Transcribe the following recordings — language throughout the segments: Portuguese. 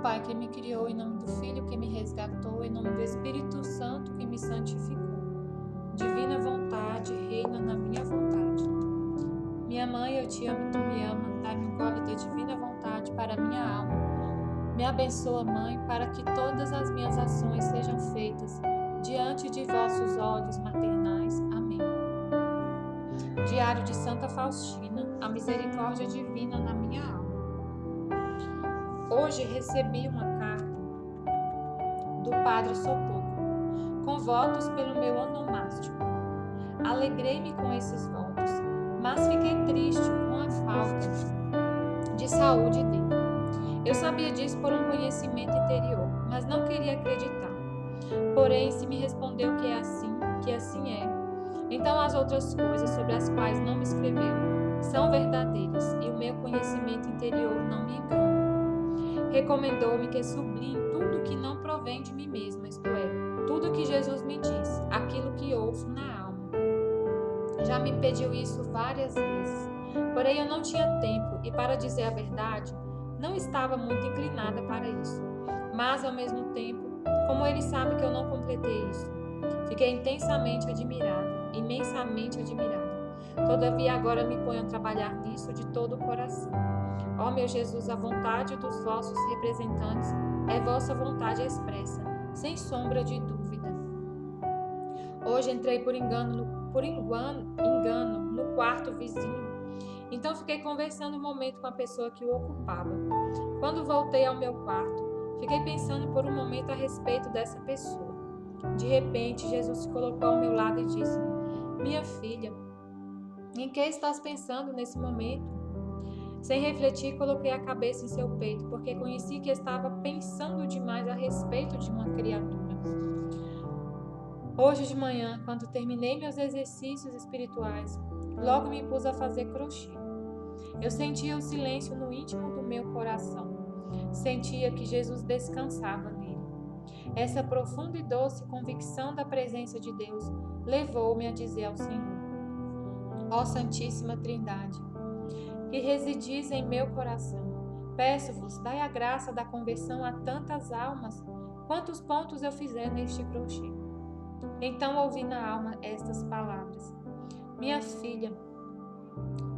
Pai que me criou, em nome do Filho que me resgatou, em nome do Espírito Santo que me santificou. Divina vontade, reina na minha vontade. Minha mãe, eu te amo e tu me ama. Dai-me um gole da divina vontade para minha alma. Me abençoa, Mãe, para que todas as minhas ações sejam feitas diante de vossos olhos maternais. Amém. Diário de Santa Faustina, a misericórdia divina na minha alma. Hoje recebi uma carta do Padre Socorro, com votos pelo meu onomástico. Alegrei-me com esses votos, mas fiquei triste com a falta de saúde dele. Eu sabia disso por um conhecimento interior, mas não queria acreditar. Porém, se me respondeu que assim é, então as outras coisas sobre as quais não me escreveu são verdadeiras e o meu conhecimento interior não me engana. Recomendou-me que sublinhe tudo que não provém de mim mesma, isto é, tudo que Jesus me diz, aquilo que ouço na alma. Já me pediu isso várias vezes, porém eu não tinha tempo e, para dizer a verdade, não estava muito inclinada para isso. Mas, ao mesmo tempo, como ele sabe que eu não completei isso, fiquei intensamente admirada, imensamente admirada. Todavia, agora me ponho a trabalhar nisso de todo o coração. Ó meu Jesus, a vontade dos vossos representantes é vossa vontade expressa, sem sombra de dúvida. Hoje entrei por engano no quarto vizinho. Então fiquei conversando um momento com a pessoa que o ocupava. Quando voltei ao meu quarto, fiquei pensando por um momento a respeito dessa pessoa. De repente, Jesus se colocou ao meu lado e disse-me: minha filha, em que estás pensando nesse momento? Sem refletir, coloquei a cabeça em seu peito, porque conheci que estava pensando demais a respeito de uma criatura. Hoje de manhã, quando terminei meus exercícios espirituais, logo me pus a fazer crochê. Eu sentia o silêncio no íntimo do meu coração. Sentia que Jesus descansava nele. Essa profunda e doce convicção da presença de Deus levou-me a dizer ao Senhor: ó Santíssima Trindade, que residis em meu coração, peço-vos, dai a graça da conversão a tantas almas, quantos pontos eu fizer neste crochê. Então ouvi na alma estas palavras: minha filha,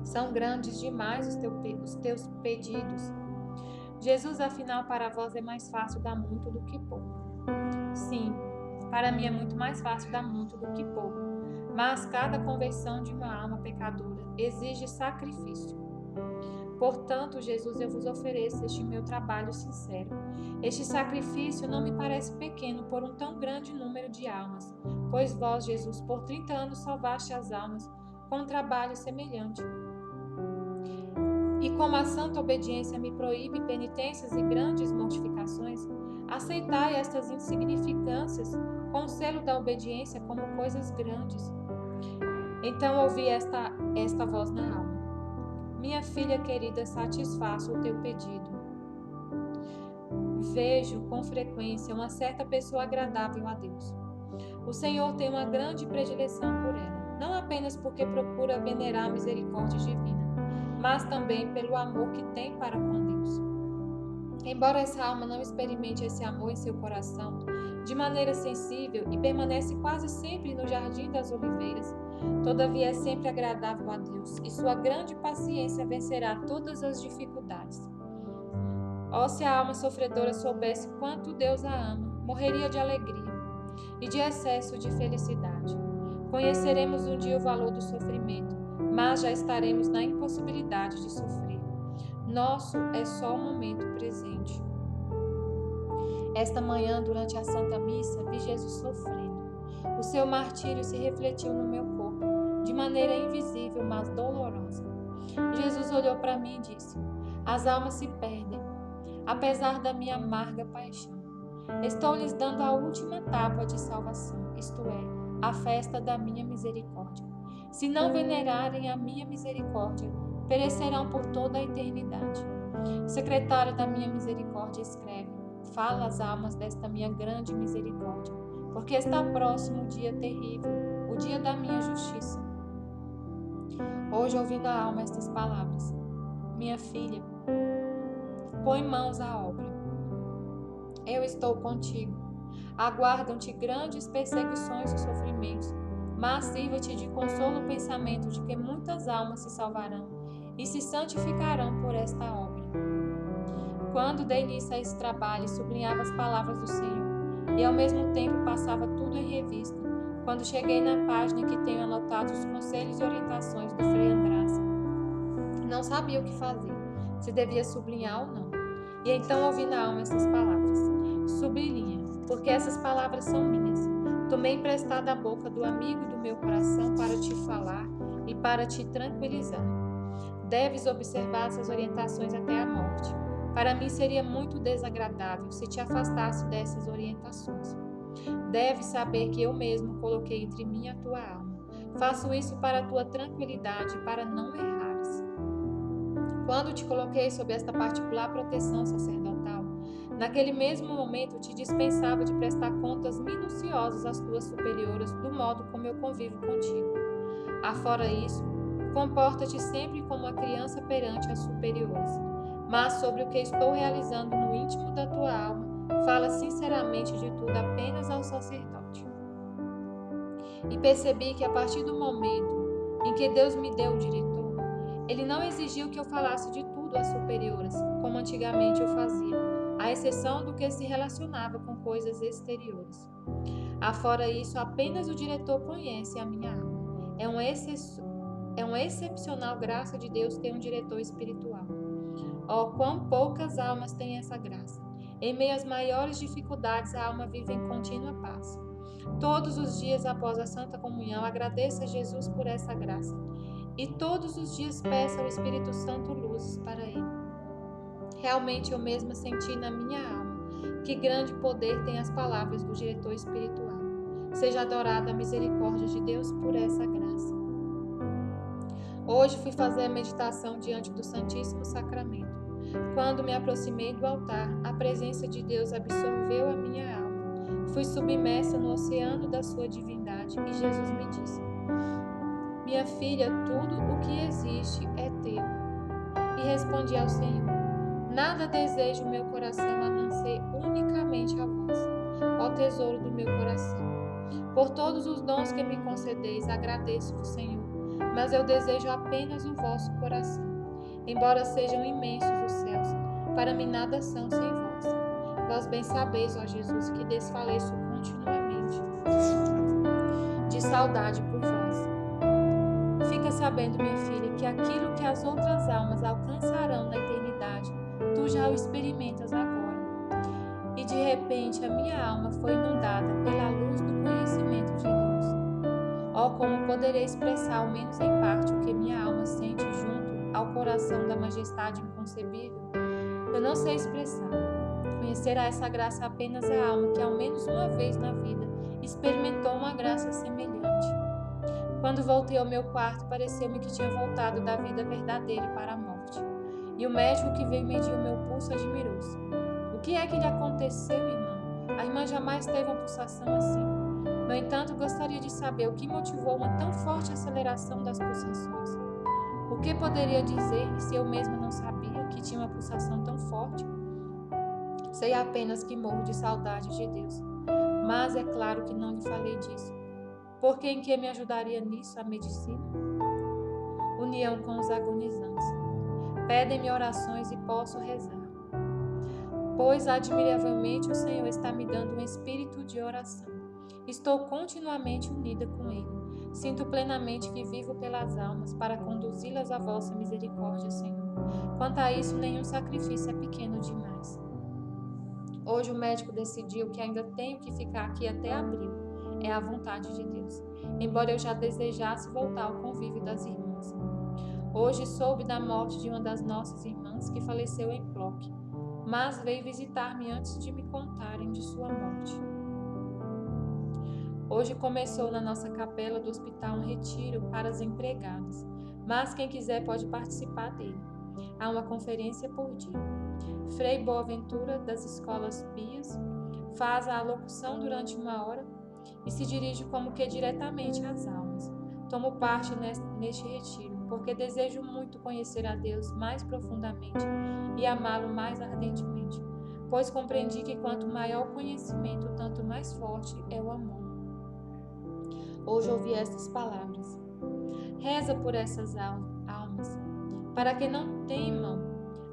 são grandes demais os teus pedidos. Jesus, afinal, para vós é mais fácil dar muito do que pouco. Sim, para mim é muito mais fácil dar muito do que pouco, mas cada conversão de uma alma pecadora exige sacrifício. Portanto, Jesus, eu vos ofereço este meu trabalho sincero. Este sacrifício não me parece pequeno por um tão grande número de almas, pois vós, Jesus, por 30 anos salvaste as almas com um trabalho semelhante. E como a santa obediência me proíbe penitências e grandes mortificações, aceitai estas insignificâncias com o selo da obediência como coisas grandes. Então ouvi esta voz na alma: minha filha querida, satisfaço o teu pedido. Vejo com frequência uma certa pessoa agradável a Deus. O Senhor tem uma grande predileção por ela, não apenas porque procura venerar a misericórdia divina, mas também pelo amor que tem para com Deus. Embora essa alma não experimente esse amor em seu coração de maneira sensível e permanece quase sempre no jardim das oliveiras, todavia é sempre agradável a Deus e sua grande paciência vencerá todas as dificuldades. Oh, se a alma sofredora soubesse quanto Deus a ama, morreria de alegria e de excesso de felicidade. Conheceremos um dia o valor do sofrimento, mas já estaremos na impossibilidade de sofrer. Nosso é só o momento presente. Esta manhã, durante a Santa Missa, vi Jesus sofrendo. O seu martírio se refletiu no meu corpo, de maneira invisível, mas dolorosa. Jesus olhou para mim e disse: as almas se perdem, apesar da minha amarga paixão. Estou lhes dando a última tábua de salvação, isto é, a festa da minha misericórdia. Se não venerarem a minha misericórdia, perecerão por toda a eternidade. O secretário da minha misericórdia escreve: fala às almas desta minha grande misericórdia, porque está próximo o dia terrível, o dia da minha justiça. Hoje ouvi na alma estas palavras: minha filha, põe mãos à obra. Eu estou contigo. Aguardam-te grandes perseguições e sofrimentos, mas sirva-te de consolo o pensamento de que muitas almas se salvarão e se santificarão por esta obra. Quando dei início a esse trabalho, sublinhava as palavras do Senhor e ao mesmo tempo passava tudo em revista. Quando cheguei na página em que tenho anotado os conselhos e orientações do Frei András, não sabia o que fazer, se devia sublinhar ou não. E então ouvi na alma essas palavras: sublinha, porque essas palavras são minhas. Tomei emprestada a boca do amigo do meu coração para te falar e para te tranquilizar. Deves observar essas orientações até a morte. Para mim seria muito desagradável se te afastasse dessas orientações. Deves saber que eu mesmo coloquei entre mim e a tua alma. Faço isso para a tua tranquilidade, para não errares. Quando te coloquei sob esta particular proteção sacerdotal, naquele mesmo momento te dispensava de prestar contas minuciosas às tuas superioras do modo como eu convivo contigo. Afora isso, comporta-te sempre como uma criança perante as superiores. Mas sobre o que estou realizando no íntimo da tua alma, fala sinceramente de tudo apenas ao sacerdote. E percebi que a partir do momento em que Deus me deu o diretor, Ele não exigiu que eu falasse de tudo às superioras, como antigamente eu fazia, à exceção do que se relacionava com coisas exteriores. Afora isso, apenas o diretor conhece a minha alma. É uma excepcional graça de Deus ter um diretor espiritual. Oh, quão poucas almas têm essa graça! Em meio às maiores dificuldades, a alma vive em contínua paz. Todos os dias após a Santa Comunhão, agradeça a Jesus por essa graça. E todos os dias peça ao Espírito Santo luzes para ele. Realmente eu mesma senti na minha alma que grande poder tem as palavras do diretor espiritual. Seja adorada a misericórdia de Deus por essa graça. Hoje fui fazer a meditação diante do Santíssimo Sacramento. Quando me aproximei do altar, a presença de Deus absorveu a minha alma. Fui submersa no oceano da sua divindade e Jesus me disse: minha filha, tudo o que existe é teu. E respondi ao Senhor: nada desejo o meu coração a não ser unicamente a vós, ó tesouro do meu coração. Por todos os dons que me concedeis, agradeço-vos, Senhor, mas eu desejo apenas o vosso coração. Embora sejam imensos os céus, para mim nada são sem vós. Vós bem sabeis, ó Jesus, que desfaleço continuamente de saudade por vós. Fica sabendo, minha filha, que aquilo que as outras almas alcançarão na eternidade, tu já o experimentas agora. E de repente a minha alma foi inundada pela luz do conhecimento de Deus. Oh, como poderei expressar, ao menos em parte, o que minha alma sente junto ao coração da majestade inconcebível? Eu não sei expressar. Conhecerá essa graça apenas a alma que, ao menos uma vez na vida, experimentou uma graça semelhante. Quando voltei ao meu quarto, pareceu-me que tinha voltado da vida verdadeira para a morte. E o médico que veio medir o meu pulso admirou-se. O que é que lhe aconteceu, irmã? A irmã jamais teve uma pulsação assim. No entanto, gostaria de saber o que motivou uma tão forte aceleração das pulsações. O que poderia dizer-lhe se eu mesma não sabia que tinha uma pulsação tão forte? Sei apenas que morro de saudade de Deus. Mas é claro que não lhe falei disso. Porque em que me ajudaria nisso a medicina? União com os agonizantes. Pedem-me orações e posso rezar. Pois admiravelmente o Senhor está me dando um espírito de oração. Estou continuamente unida com Ele. Sinto plenamente que vivo pelas almas para conduzi-las à vossa misericórdia, Senhor. Quanto a isso, nenhum sacrifício é pequeno demais. Hoje o médico decidiu que ainda tenho que ficar aqui até abril. É a vontade de Deus, embora eu já desejasse voltar ao convívio das irmãs. Hoje soube da morte de uma das nossas irmãs que faleceu em Plock, mas veio visitar-me antes de me contarem de sua morte. Hoje começou na nossa capela do hospital um retiro para as empregadas, mas quem quiser pode participar dele. Há uma conferência por dia. Frei Boaventura, das Escolas Pias, faz a alocução durante 1 hora e se dirige como que diretamente às almas. Tomo parte neste retiro, porque desejo muito conhecer a Deus mais profundamente e amá-lo mais ardentemente. pois compreendi que quanto maior o conhecimento, tanto mais forte é o amor. Hoje ouvi estas palavras. Reza por essas almas, para que não temam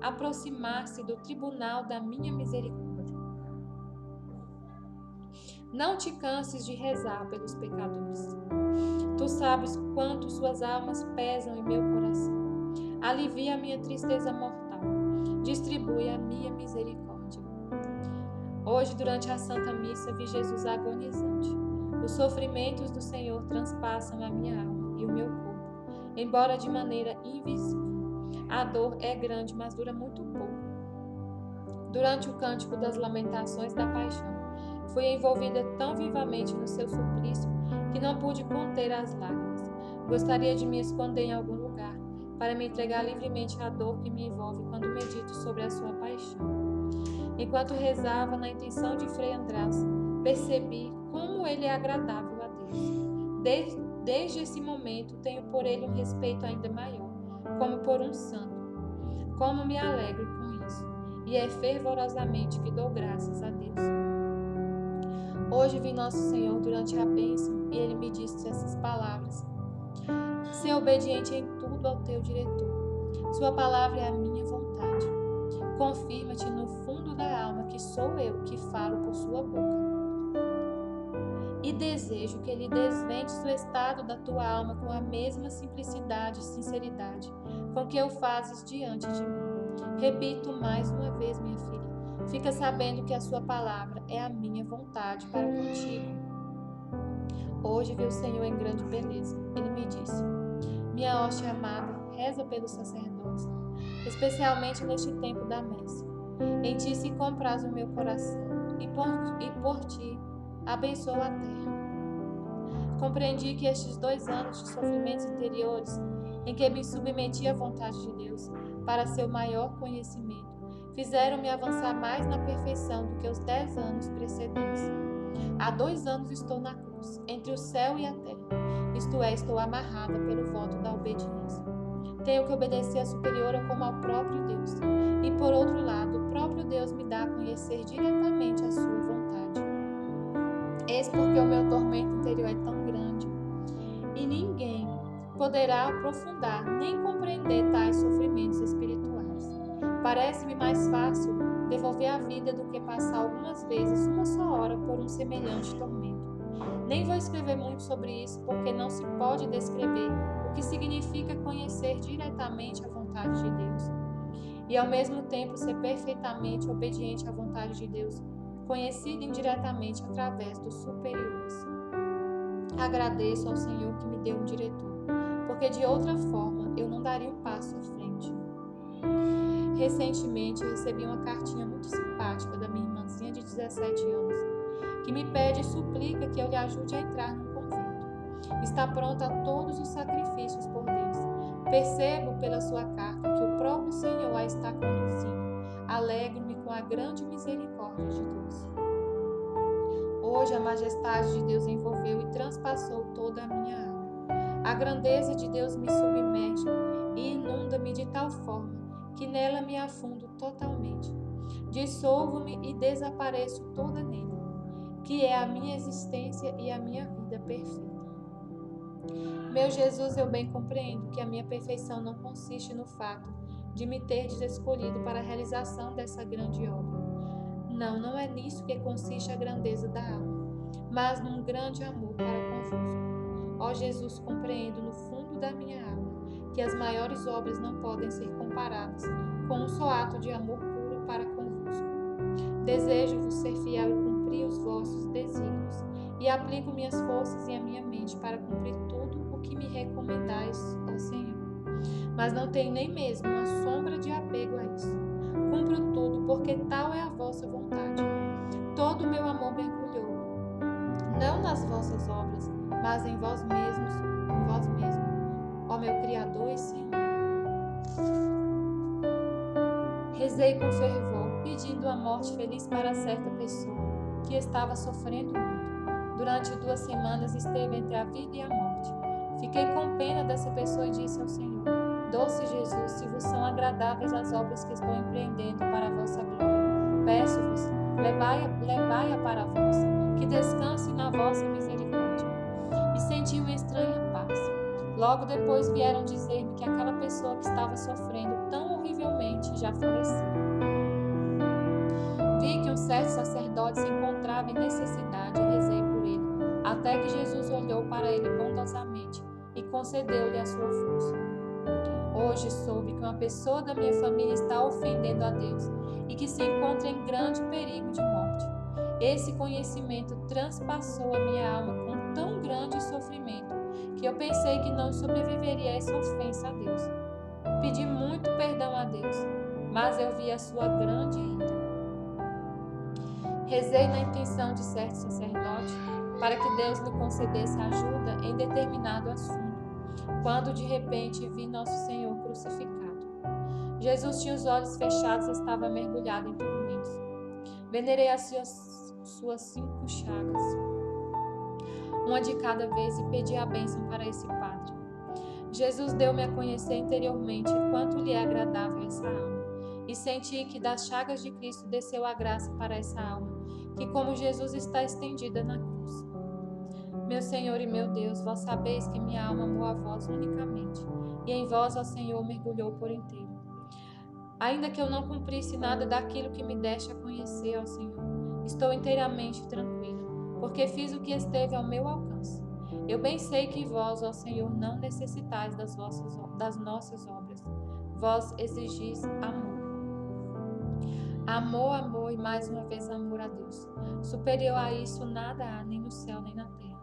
aproximar-se do tribunal da minha misericórdia. Não te canses de rezar pelos pecadores. Tu sabes quanto suas almas pesam em meu coração. Alivia a minha tristeza mortal. Distribui a minha misericórdia. Hoje, durante a Santa Missa, vi Jesus agonizante. Os sofrimentos do Senhor transpassam a minha alma e o meu corpo, embora de maneira invisível. A dor é grande, mas dura muito pouco. Durante o cântico das lamentações da paixão, fui envolvida tão vivamente no seu suplício que não pude conter as lágrimas. Gostaria de me esconder em algum lugar para me entregar livremente à dor que me envolve quando medito sobre a sua paixão. Enquanto rezava na intenção de Frei András, percebi como ele é agradável a Deus. Desde esse momento, tenho por ele um respeito ainda maior, como por um santo. Como me alegro com isso, e é fervorosamente que dou graças a Deus. Hoje vi Nosso Senhor durante a bênção e Ele me disse essas palavras. Ser obediente em tudo ao teu diretor. Sua palavra é a minha vontade. Confirma-te no fundo da alma que sou eu que falo por sua boca. E desejo que Ele desvende o estado da tua alma com a mesma simplicidade e sinceridade com que o fazes diante de mim. Repito mais uma vez, minha filha. Fica sabendo que a sua palavra é a minha vontade para contigo. Hoje vi o Senhor em grande beleza. Ele me disse: minha hóstia amada, reza pelos sacerdotes, especialmente neste tempo da messe. Em ti se compraz o meu coração, e por ti abençoo a terra. Compreendi que estes 2 anos de sofrimentos interiores, em que me submeti à vontade de Deus para seu maior conhecimento, fizeram-me avançar mais na perfeição do que os 10 anos precedentes. Há 2 anos estou na cruz, entre o céu e a terra, isto é, estou amarrada pelo voto da obediência. Tenho que obedecer à superiora como ao próprio Deus, e por outro lado, o próprio Deus me dá a conhecer diretamente a sua vontade. Eis porque o meu tormento interior é tão grande, e ninguém poderá aprofundar nem compreender tais sofrimentos espirituais. Parece-me mais fácil devolver a vida do que passar algumas vezes uma só hora por um semelhante tormento. Nem vou escrever muito sobre isso, porque não se pode descrever o que significa conhecer diretamente a vontade de Deus e ao mesmo tempo ser perfeitamente obediente à vontade de Deus, conhecida indiretamente através dos superiores. Agradeço ao Senhor que me deu um diretor, porque de outra forma eu não daria um passo à frente. Recentemente recebi uma cartinha muito simpática da minha irmãzinha de 17 anos, que me pede e suplica que eu lhe ajude a entrar num convento. Está pronta a todos os sacrifícios por Deus. Percebo pela sua carta que o próprio Senhor a está conduzindo. Alegro-me com a grande misericórdia de Deus. Hoje a majestade de Deus envolveu e transpassou toda a minha alma. A grandeza de Deus me submerge e inunda-me de tal forma que nela me afundo totalmente. Dissolvo-me e desapareço toda nele, que é a minha existência e a minha vida perfeita. Meu Jesus, eu bem compreendo que a minha perfeição não consiste no fato de me teres escolhido para a realização dessa grande obra. Não é nisso que consiste a grandeza da alma, mas num grande amor para convosco. Ó Jesus, compreendo no fundo da minha alma que as maiores obras não podem ser comparadas com um só ato de amor puro para convosco. Desejo-vos ser fiel e cumprir os vossos desígnios, e aplico minhas forças e a minha mente para cumprir tudo o que me recomendais, ó Senhor. Mas não tenho nem mesmo uma sombra de apego a isso. Cumpro tudo, porque tal é a vossa vontade. Todo o meu amor mergulhou, não nas vossas obras, mas em vós mesmos, ó meu Criador e Senhor. Rezei com fervor, pedindo a morte feliz para certa pessoa que estava sofrendo muito. Durante 2 semanas esteve entre a vida e a morte. Fiquei com pena dessa pessoa e disse ao Senhor: doce Jesus, se vos são agradáveis as obras que estou empreendendo para a vossa glória, peço-vos levai-a para vós, que descanse na vossa misericórdia. E senti uma estranha paz. Logo depois vieram dizer-me que aquela pessoa que estava sofrendo tão horrivelmente já faleceu. Vi que um certo sacerdote se encontrava em necessidade e rezei por ele, até que Jesus olhou para ele bondosamente e concedeu-lhe a sua força. Hoje soube que uma pessoa da minha família está ofendendo a Deus e que se encontra em grande perigo de morte. Esse conhecimento transpassou a minha alma com tão grande sofrimento que eu pensei que não sobreviveria a essa ofensa a Deus. Pedi muito perdão a Deus, mas eu vi a sua grande ira. Rezei na intenção de certo sacerdote para que Deus lhe concedesse ajuda em determinado assunto, quando de repente vi Nosso Senhor crucificado. Jesus tinha os olhos fechados e estava mergulhado em tormentos. Venerei as suas 5 chagas, uma de cada vez, e pedi a bênção para esse padre. Jesus deu-me a conhecer interiormente quanto lhe é agradável essa alma, e senti que das chagas de Cristo desceu a graça para essa alma, que como Jesus está estendida na cruz. Meu Senhor e meu Deus, vós sabeis que minha alma amou a vós unicamente, e em vós, ó Senhor, mergulhou por inteiro. Ainda que eu não cumprisse nada daquilo que me deste a conhecer, ó Senhor, estou inteiramente tranquila, porque fiz o que esteve ao meu alcance. Eu bem sei que vós, ó Senhor, não necessitais das nossas obras. Vós exigis amor. Amor, amor e mais uma vez amor a Deus. Superior a isso nada há, nem no céu nem na terra.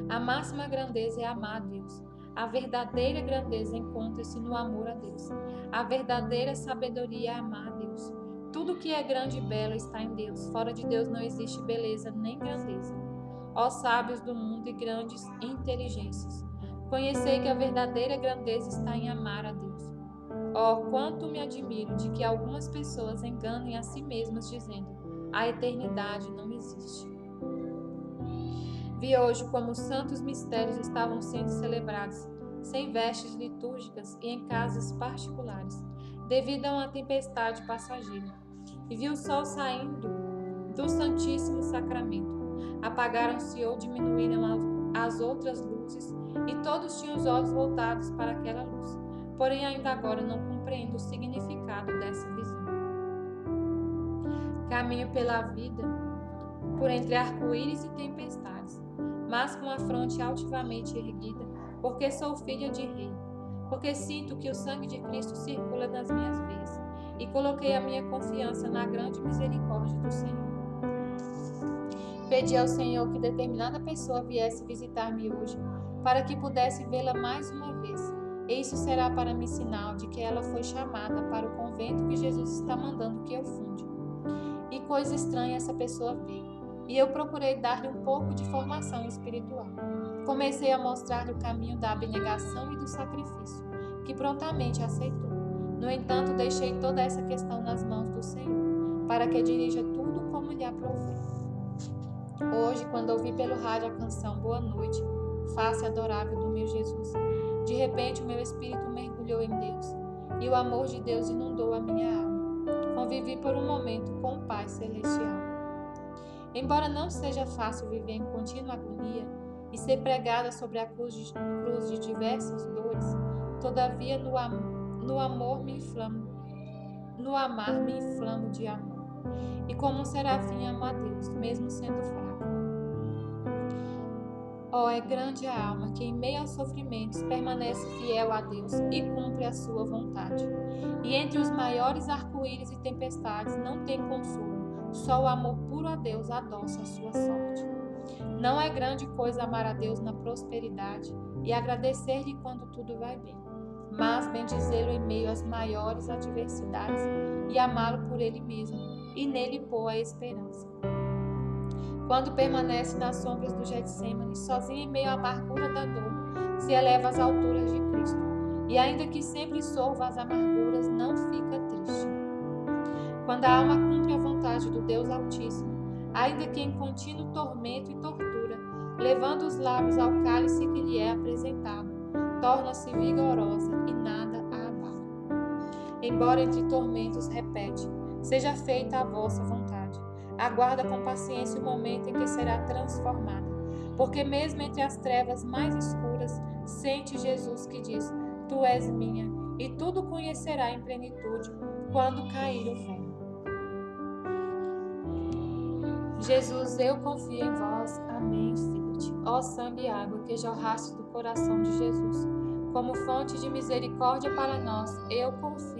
A máxima grandeza é amar a Deus. A verdadeira grandeza encontra-se no amor a Deus. A verdadeira sabedoria é amar a Deus. Tudo que é grande e belo está em Deus. Fora de Deus não existe beleza nem grandeza. Ó sábios do mundo e grandes inteligências, conhecei que a verdadeira grandeza está em amar a Deus. Ó, quanto me admiro de que algumas pessoas enganem a si mesmas dizendo: a eternidade não existe. Vi hoje como os santos mistérios estavam sendo celebrados sem vestes litúrgicas e em casas particulares, devido a uma tempestade passageira. E vi o sol saindo do Santíssimo Sacramento. Apagaram-se ou diminuíram as outras luzes e todos tinham os olhos voltados para aquela luz. Porém, ainda agora não compreendo o significado dessa visão. Caminho pela vida por entre arco-íris e tempestades, mas com a fronte altivamente erguida, porque sou filha de rei, porque sinto que o sangue de Cristo circula nas minhas veias e coloquei a minha confiança na grande misericórdia do Senhor. Pedi ao Senhor que determinada pessoa viesse visitar-me hoje, para que pudesse vê-la mais uma vez. E isso será para mim sinal de que ela foi chamada para o convento que Jesus está mandando que eu funde. E coisa estranha essa pessoa veio, e eu procurei dar-lhe um pouco de formação espiritual. Comecei a mostrar-lhe o caminho da abnegação e do sacrifício, que prontamente aceitou. No entanto, deixei toda essa questão nas mãos do Senhor, para que dirija tudo como lhe aprouver. Hoje, quando ouvi pelo rádio a canção Boa Noite, face adorável do meu Jesus, de repente o meu espírito mergulhou em Deus, e o amor de Deus inundou a minha alma. Convivi por um momento com o Pai Celestial. Embora não seja fácil viver em contínua agonia e ser pregada sobre a cruz de diversas dores, todavia no amar me inflamo de amor. E como um serafim amo a Deus, mesmo sendo fraco. Oh, é grande a alma que em meio aos sofrimentos permanece fiel a Deus e cumpre a sua vontade. E entre os maiores arco-íris e tempestades não tem consolo, só o amor puro a Deus adoça a sua sorte. Não é grande coisa amar a Deus na prosperidade e agradecer-lhe quando tudo vai bem, mas bendizê-lo em meio às maiores adversidades e amá-lo por ele mesmo e nele pôr a esperança. Quando permanece nas sombras do Getsemane, sozinho em meio à amargura da dor, se eleva às alturas de Cristo, e ainda que sempre sorva as amarguras, não fica triste. Quando a alma cumpre a vontade do Deus Altíssimo, ainda que em contínuo tormento e tortura, levando os lábios ao cálice que lhe é apresentado, torna-se vigorosa e nada a abala. Embora entre tormentos repete: seja feita a vossa vontade. Aguarda com paciência o momento em que será transformada, porque mesmo entre as trevas mais escuras, sente Jesus que diz: Tu és minha, e tudo conhecerá em plenitude quando cair o véu. Jesus, eu confio em vós. Amém, Fiat. Ó sangue e água que jorraste do coração de Jesus, como fonte de misericórdia para nós, eu confio